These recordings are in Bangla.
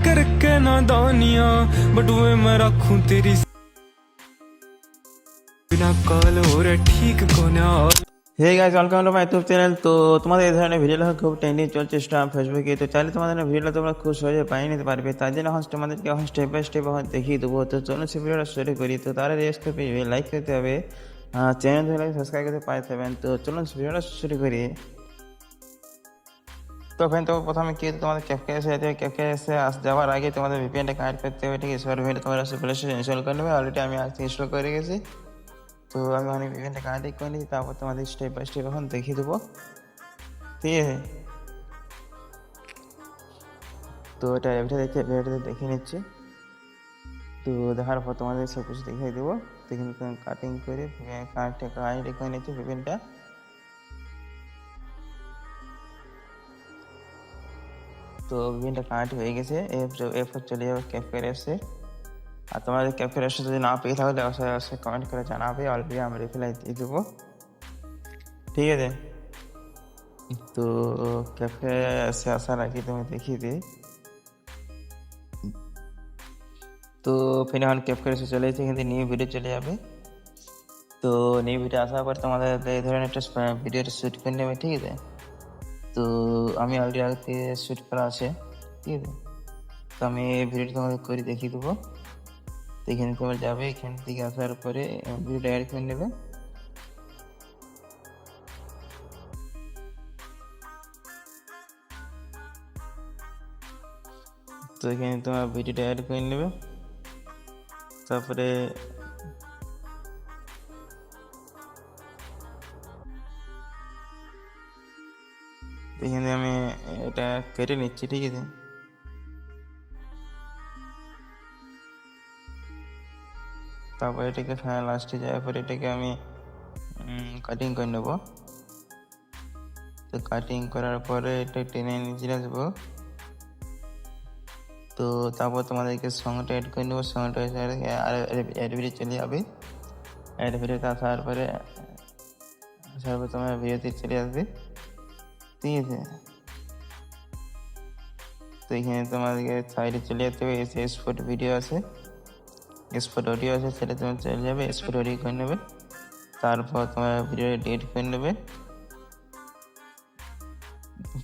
करके नादानियां बटुए मैं रखूं तेरी बिना कॉल हो रहा ठीक को ना। Hey guys, welcome to my YouTube channel. তো তোমাদের এই ধরনের ভিডিও খুব ট্রেন্ডিং চলছে ইনস্টাগ্রাম ফেসবুকে। তো চাইলে তোমাদের ভিডিওটা তোমরা খুব সহজে পাইয়ে নিতে পারবে। তাই জন্য তোমাদেরকে এখন স্টেপ বাই স্টেপ দেখিয়ে দেবো। তো চলুন সেই ভিডিওটা শুরু করি। তো তারা রেজিস্টার পেয়ে লাইক করতে হবে, চ্যানেল ধরে সাবস্ক্রাইব করতে পারতে হবেন। তো চলুন ভিডিওটা শুরু করি। তো ফ্রেন্ড, তো প্রথমে কি তোমাদের ক্যাপকে এসে যেতে হবে। ক্যাপকে এসে যাওয়ার আগে তোমাদের ভিপিএনটা কানেক্ট করতে হবে, ঠিক আছে। ভিপিএনটা তোমরা প্লে স্টোরে ইনস্টল করে নেবে। অলরেডি আমি আজকে ইনস্টল করে গেছি। তো আমি অনেক ভিপিএনটা কানেক্ট করে নিয়েছি, তারপর তোমাদের স্টেপ বাই স্টেপ এখন দেখিয়ে দেবো, ঠিক আছে। তো এটা ভিডিওটা দেখে নিচ্ছি। তো দেখার পর তোমাদের সব কিছু দেখিয়ে দেবো। তো কিন্তু কাটিং করে কানেক্ট করে নিচ্ছি ভিপিএনটা। তো ভিপিএনটা কানেক্ট হয়ে গেছে। এরপর চলে যাবো ক্যাপকার অ্যাপসে। আর তোমাদের ক্যাপকার অ্যাপসে যদি না পেয়ে তাহলে অবশ্যই কমেন্ট করে জানাবে, অলরেডি আমি রিপ্লাই দিয়ে দেবো, ঠিক আছে। তো ক্যাফে অ্যাপসে আসার আগে তুমি দেখিয়ে দিই। তো ফির এখন ক্যাপকার এসে চলে এসেছে, কিন্তু নিউ ভিডিও চলে যাবে। তো নিউ ভিডিও আসার পর তোমাদের এই ধরনের একটা ভিডিওটা শ্যুট করে নেবে, ঠিক আছে। তো আমি অলরেডি আগে থেকে শ্যুট করা আছে, ঠিক আছে। তো আমি এই ভিডিওটা তোমাদের করে দেখিয়ে দেবো। তো এখানে তোমরা যাবে, এখান থেকে আসার পরে ভিডিওটা অ্যাড করে নেবে। তো এখানে তোমার ভিডিওটা অ্যাড করে নেবে। তারপরে এখানে আমি এটা কেটে নিচ্ছি, ঠিক আছে। তারপর এটাকে লাস্টে যাওয়ার পরে এটাকে আমি কাটিং করে নেব। তো কাটিং করার পরে এটা টেনে নিচে আসবো। তো তারপর তোমাদেরকে সঙ্গটা অ্যাড করে নেবো। সঙ্গটা অ্যাড ভিডিও চলে যাবে। অ্যাড ভিডিওতে আসার পরে তোমার ভিডিওতে চলে আসবে, ঠিক আছে। তো এখানে তোমাদেরকে সাইডে চলে যেতে হবে। এক্সপোর্ট ভিডিও আছে, এক্সপোর্ট অডিও আছে, সেটা তোমার চলে যাবে, এক্সপোর্ট অডিও করে নেবে। তারপর তোমার ভিডিও এডিট করে নেবে।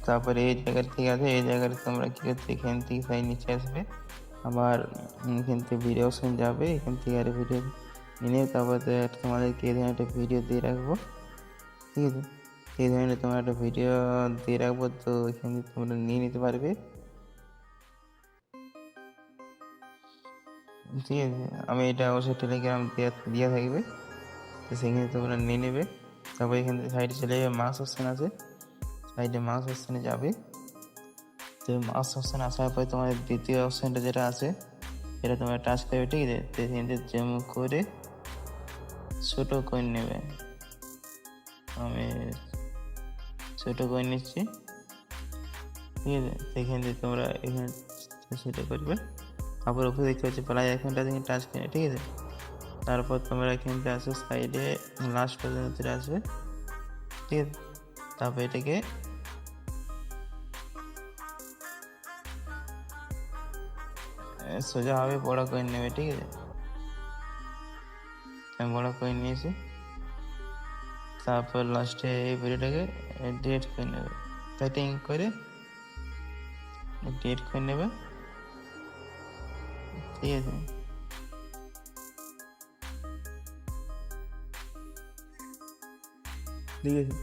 তারপরে এই জায়গা থেকে আছে, এই জায়গায় তোমরা কি করতে এখান থেকে সাইড নিচে আসবে, আবার এখান থেকে ভিডিও অপশন যাবে, এখান থেকে আর ভিডিও নিয়ে তারপর তোমাদেরকে এই ধরনের একটা ভিডিও দিয়ে রাখবো, ঠিক আছে। এই ধরনের তোমার একটা ভিডিও দিয়ে রাখবো। তো এখান থেকে তোমরা নিয়ে নিতে পারবে, ঠিক আছে। আমি এটা অবশ্যই টেলিগ্রাম দেওয়া থাকবে, তো সেখানে তোমরা নিয়ে নেবে। তারপর এখান থেকে সাইডে চলে যাবে, মাস অপশন আছে, সাইডে মাস অপশানে যাবে। তো মাস অপশান আসার পরে তোমার দ্বিতীয় অপশানটা যেটা আছে সেটা তোমরা টাচ করবে, ঠিক আছে। তো এখানে জুম করে ছোটো করে নেবে। আমি ছোটো করে নিচ্ছি, ঠিক আছে। সেখান থেকে তোমরা এখানে সেটা করবে। তারপর উপরে দেখতে পাচ্ছি প্রায় এখানটা থেকে টাচ করে, ঠিক আছে। তারপর তোমরা এখানটা আসো, সাইডে লাস্ট পর্যন্ত চলে আসবে, ঠিক আছে। তারপর এটাকে সোজাভাবে বড় করে নেবে, ঠিক আছে। আমি বড় করে নিয়েছি। তারপর লাস্টে এই ভিডিওটাকে ডিলিট করে নেবে, কাটিং করে ডিলিট করে নেবে, ঠিক আছে। ঠিক আছে,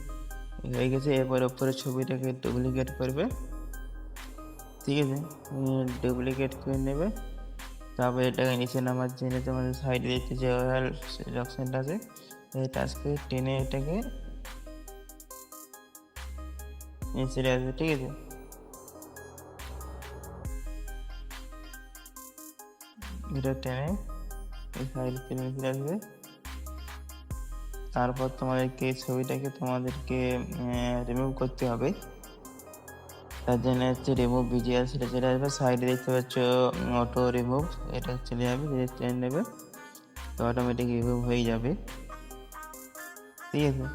হয়ে গেছে। এরপর উপরে ছবিটাকে ডুপ্লিকেট করবে, ঠিক আছে। ডুপ্লিকেট করে নেবে। তারপর এটাকে নিচে নামার জন্য তোমাদের সাইডে দেখতে যে অপশনটা আছে, এই টাচ করে টেনে এটাকে নিচে আসবে, ঠিক আছে। এটা টেনে এই সাইডে টেনে নিচে আসবে। তারপর তোমাদেরকে এই ছবিটাকে রিমুভ করতে হবে। তার জন্য হচ্ছে রিমুভ ভিজিয়াল, সেটা চলে আসবে। সাইডে দেখতে পাচ্ছ অটো রিমুভ, এটা চলে যাবে, টেনে নেবে, তো অটোমেটিক রিমুভ হয়ে যাবে, ঠিক আছে।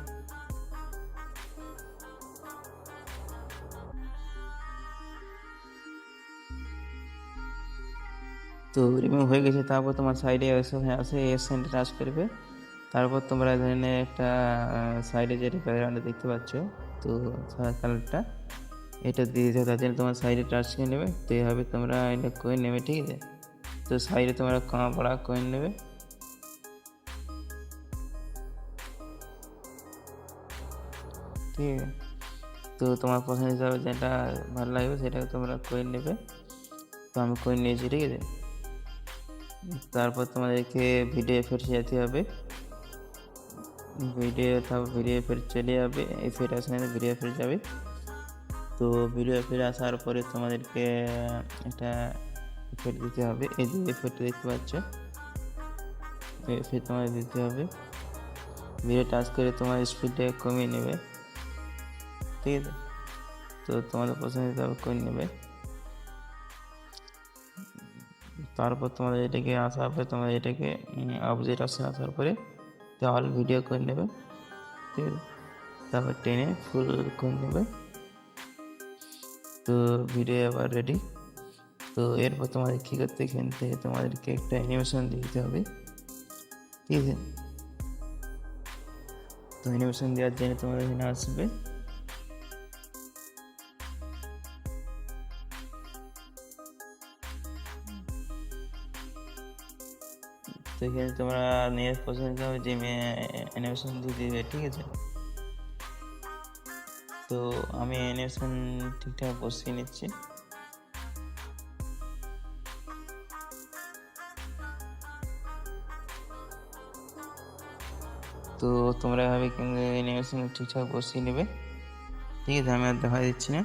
তো রিমুভ হয়ে গেছে। তারপর তোমার সাইডে আসে এসেন্ট টাচ করবে। তারপর তোমরা এখানে একটা সাইডে যেটা ব্যাকগ্রাউন্ডে দেখতে পাচ্ছ, তো সাদা কালারটা এটা দিয়ে দিতে হবে। তার জন্য তোমার সাইডে টাচ করে নেবে। তো এইভাবে তোমরা এটা কয়েন নেবে, ঠিক আছে। তো সাইডে তোমরা কমা পড়া কয়েন নেবে, ঠিক আছে। তো তোমার পছন্দ হিসাবে যেটা ভালো লাগবে সেটা তোমরা কয়েন নেবে। তো আমি কয়েন নিয়েছি, ঠিক আছে। তারপর তোমাদেরকে ভিডিও এফেক্টে যেতে হবে। ভিডিও এফেক্ট চলে যাবে, এফেক্ট আসে না, ভিডিও এফেক্ট যাবে। তো ভিডিও এফেক্ট আসার পরে তোমাদেরকে একটা এফেক্ট দিতে হবে। এই যে এফেক্ট দেখতে পাচ্ছ, এফেক্ট তোমাদের দিতে হবে। ভিডিও টাচ করে তোমার স্পিডটা কমিয়ে নেবে, ঠিক আছে। তো তোমাদের পছন্দ হিসাবে করে নেবে। তারপর তোমাদের এটাকে আসার পরে তোমাদের এটাকে অবজেক্ট আসার পরে অল ভিডিও করে নেবে, ঠিক আছে। তারপর টেনে ফুল করে নেবে। তো ভিডিও আবার রেডি। তো এরপর তোমাদের কী করতে, এখান থেকে তোমাদেরকে একটা অ্যানিমেশন দিতে হবে, ঠিক আছে। তো অ্যানিমেশন দেওয়ার জন্য তোমাদের এখানে আসবে। তো এখানে তোমরা নিজের পছন্দ হবে যে অ্যানিমেশন দিয়ে দিবে, ঠিক আছে। তো আমি অ্যানিমেশন ঠিকঠাক বসিয়ে নিচ্ছি। তো তোমরা এভাবে কিন্তু অ্যানিমেশন ঠিকঠাক বসিয়ে নেবে, ঠিক আছে। আমি আর দেখা দিচ্ছি না।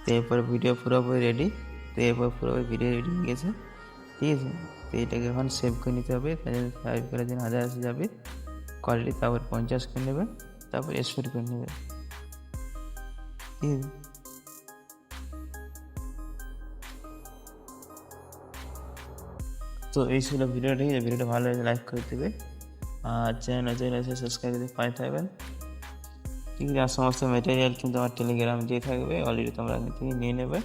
তো এরপর ভিডিও পুরোপুরি রেডি। তো এরপর পুরোপুরি ভিডিও রেডি হয়ে গেছে, ঠিক আছে। তো এটাকে এখন সেভ করে নিতে হবে। তাই জন্য সেভ করার জন্য 1000 আসে যাবে কোয়ালিটি, তারপর 50 করে নেবে, তারপর এক্সপোর্ট করে নেবে, ঠিক আছে। তো এই ছিল ভিডিওটা, ঠিক আছে। ভিডিওটা ভালো লাগে লাইক করে দেবে, আর চ্যানেল আছে সাবস্ক্রাইব করে পাই থাকবেন, ঠিক আছে। আর সমস্ত ম্যাটেরিয়াল কিন্তু আমার টেলিগ্রাম দিয়ে থাকবে, অলরেডি তোমরা এখান থেকে নিয়ে নেবে।